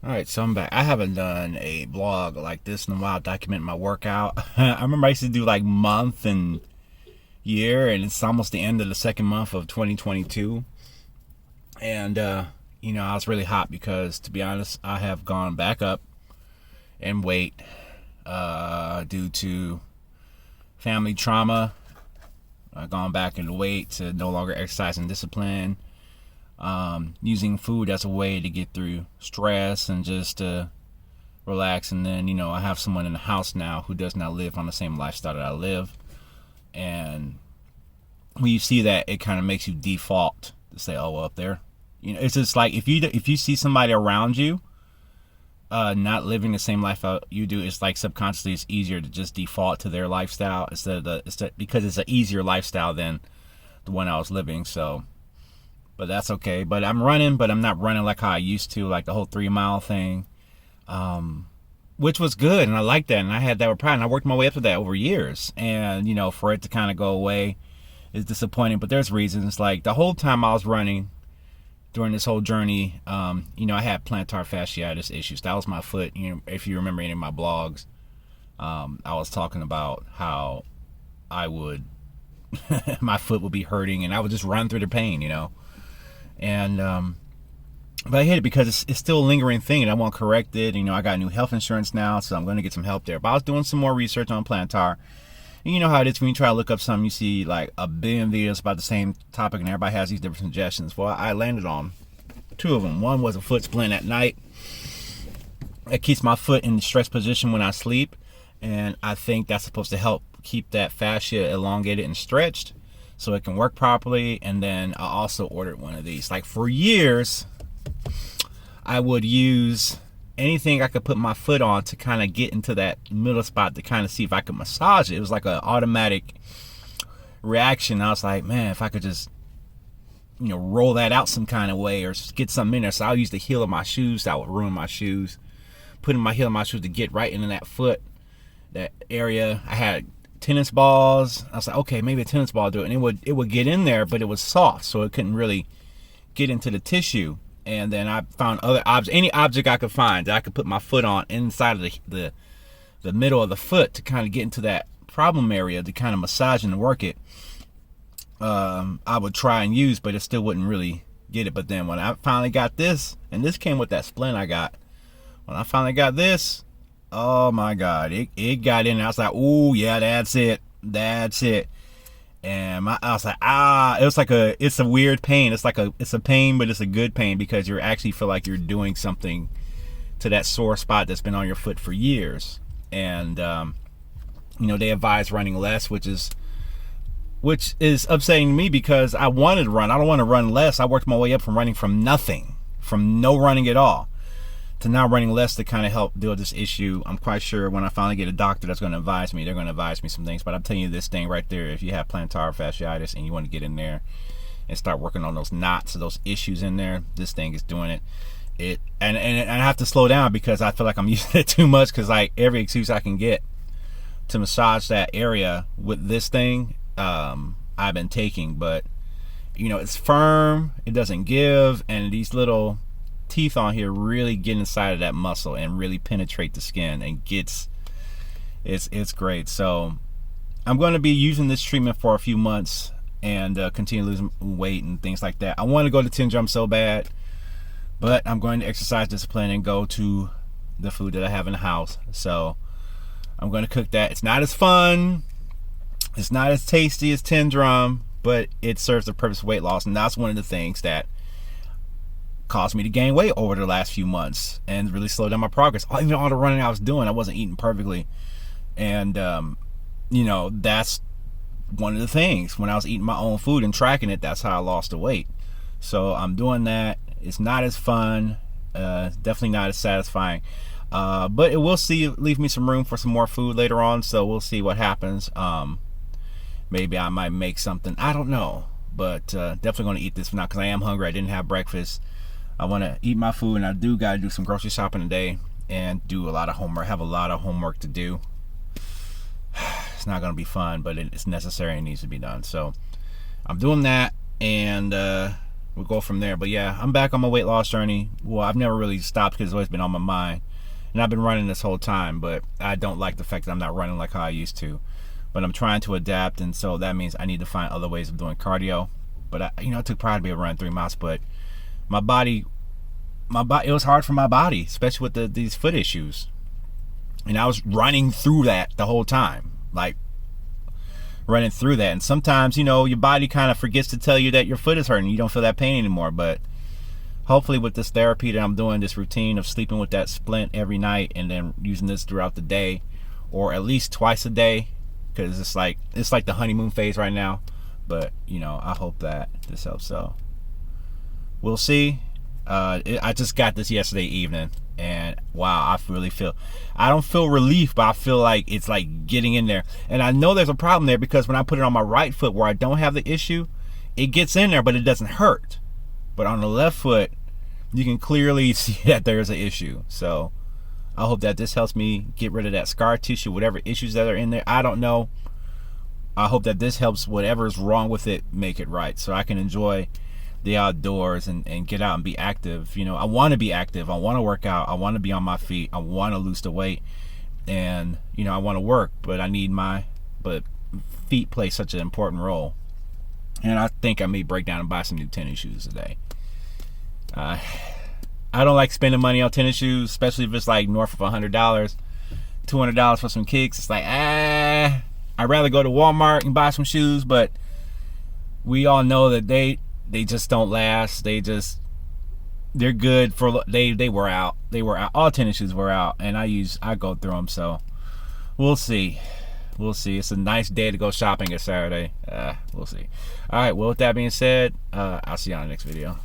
Alright, so I'm back. I haven't done a blog like this in a while, documenting my workout. I remember I used to do like month and year, and it's almost the end of the second month of 2022. And, I was really hot because, to be honest, I have gone back up in weight due to family trauma. I've gone back in weight to no longer exercise and discipline. Using food as a way to get through stress and just to relax. And then, I have someone in the house now who does not live on the same lifestyle that I live. And when you see that, it kind of makes you default to say, oh, well, up there. It's just like if you see somebody around you not living the same lifestyle you do, it's like subconsciously it's easier to just default to their lifestyle because it's an easier lifestyle than the one I was living. So, but that's okay. But I'm running, but I'm not running like how I used to, like the whole 3 mile thing, which was good, and I liked that, and I had that with pride, and I worked my way up to that over years. And for it to kind of go away is disappointing. But there's reasons. Like the whole time I was running during this whole journey, I had plantar fasciitis issues. That was my foot. If you remember any of my blogs, I was talking about how I would my foot would be hurting, and I would just run through the pain, and but I hate it because it's still a lingering thing, and I want to correct it. I got new health insurance now, so I'm going to get some help there. But I was doing some more research on plantar. And you know how it is when you try to look up something, you see like a billion videos about the same topic, and everybody has these different suggestions. Well, I landed on two of them. One was a foot splint at night. It keeps my foot in the stretched position when I sleep, and I think that's supposed to help keep that fascia elongated and stretched so it can work properly. And then I also ordered one of these. Like for years, I would use anything I could put my foot on to kind of get into that middle spot to kind of see if I could massage it. It was like an automatic reaction. I was like, man, if I could just, roll that out some kind of way or get something in there. So I'll use the heel of my shoes. That would ruin my shoes. Putting my heel of my shoes to get right into that foot, that area. I had tennis balls. I was like, okay, maybe a tennis ball will do it. And it would get in there, but it was soft, so it couldn't really get into the tissue. And then I found other objects, any object I could find that I could put my foot on inside of the middle of the foot to kind of get into that problem area to kind of massage and work it. I would try and use, but it still wouldn't really get it. But then when I finally got this, and this came with that splint I got, when I finally got this, oh my God, it got in there. I was like, oh yeah, that's it. And I was like, it's a weird pain. It's a pain, but it's a good pain because you actually feel like you're doing something to that sore spot that's been on your foot for years. And, they advise running less, which is upsetting to me because I wanted to run. I don't want to run less. I worked my way up from running from nothing, from no running at all, to now running less to kind of help deal with this issue. I'm quite sure when I finally get a doctor that's going to advise me, they're going to advise me some things. But I'm telling you this thing right there, if you have plantar fasciitis and you want to get in there and start working on those knots, those issues in there, this thing is doing it. And I have to slow down because I feel like I'm using it too much, because like every excuse I can get to massage that area with this thing, I've been taking. But it's firm, it doesn't give, and these little teeth on here really get inside of that muscle and really penetrate the skin, and it's great. So I'm going to be using this treatment for a few months and continue losing weight and things like that. I want to go to 10 jump so bad, but I'm going to exercise discipline and go to the food that I have in the house. So I'm going to cook that. It's not as fun, it's not as tasty as 10 drum, but it serves the purpose of weight loss. And that's one of the things that caused me to gain weight over the last few months and really slow down my progress. Even all the running I was doing, I wasn't eating perfectly. And, that's one of the things. When I was eating my own food and tracking it, that's how I lost the weight. So I'm doing that. It's not as fun. Definitely not as satisfying. But it will leave me some room for some more food later on. So we'll see what happens. Maybe I might make something. I don't know. But definitely going to eat this for now because I am hungry. I didn't have breakfast. I want to eat my food, and I do got to do some grocery shopping today and do a lot of homework. I have a lot of homework to do. It's not going to be fun, but it's necessary and needs to be done. So I'm doing that, and we'll go from there. But yeah, I'm back on my weight loss journey. Well, I've never really stopped because it's always been on my mind, and I've been running this whole time. But I don't like the fact that I'm not running like how I used to. But I'm trying to adapt, and so that means I need to find other ways of doing cardio. But I took pride to be able to run 3 miles, but my body, it was hard for my body, especially with these foot issues. And I was running through that the whole time, like running through that. And sometimes, your body kind of forgets to tell you that your foot is hurting. You don't feel that pain anymore. But hopefully with this therapy that I'm doing, this routine of sleeping with that splint every night and then using this throughout the day, or at least twice a day, because it's like the honeymoon phase right now. But I hope that this helps. So we'll see. I just got this yesterday evening, and wow, I don't feel relief, but I feel like it's like getting in there. And I know there's a problem there, because when I put it on my right foot where I don't have the issue, it gets in there, but it doesn't hurt. But on the left foot, you can clearly see that there's an issue. So I hope that this helps me get rid of that scar tissue, whatever issues that are in there. I don't know. I hope that this helps whatever's wrong with it make it right, so I can enjoy the outdoors and get out and be active. I want to be active. I want to work out. I want to be on my feet. I want to lose the weight, and I want to work, but but feet play such an important role. And I think I may break down and buy some new tennis shoes today. I don't like spending money on tennis shoes, especially if it's like north of $100, $200 for some kicks. It's like, I'd rather go to Walmart and buy some shoes, but we all know that they just don't last. They're good for, they wear out. All tennis shoes wear out, and I go through them. So we'll see. It's a nice day to go shopping. It's Saturday. We'll see. All right, well, with that being said, I'll see you on the next video.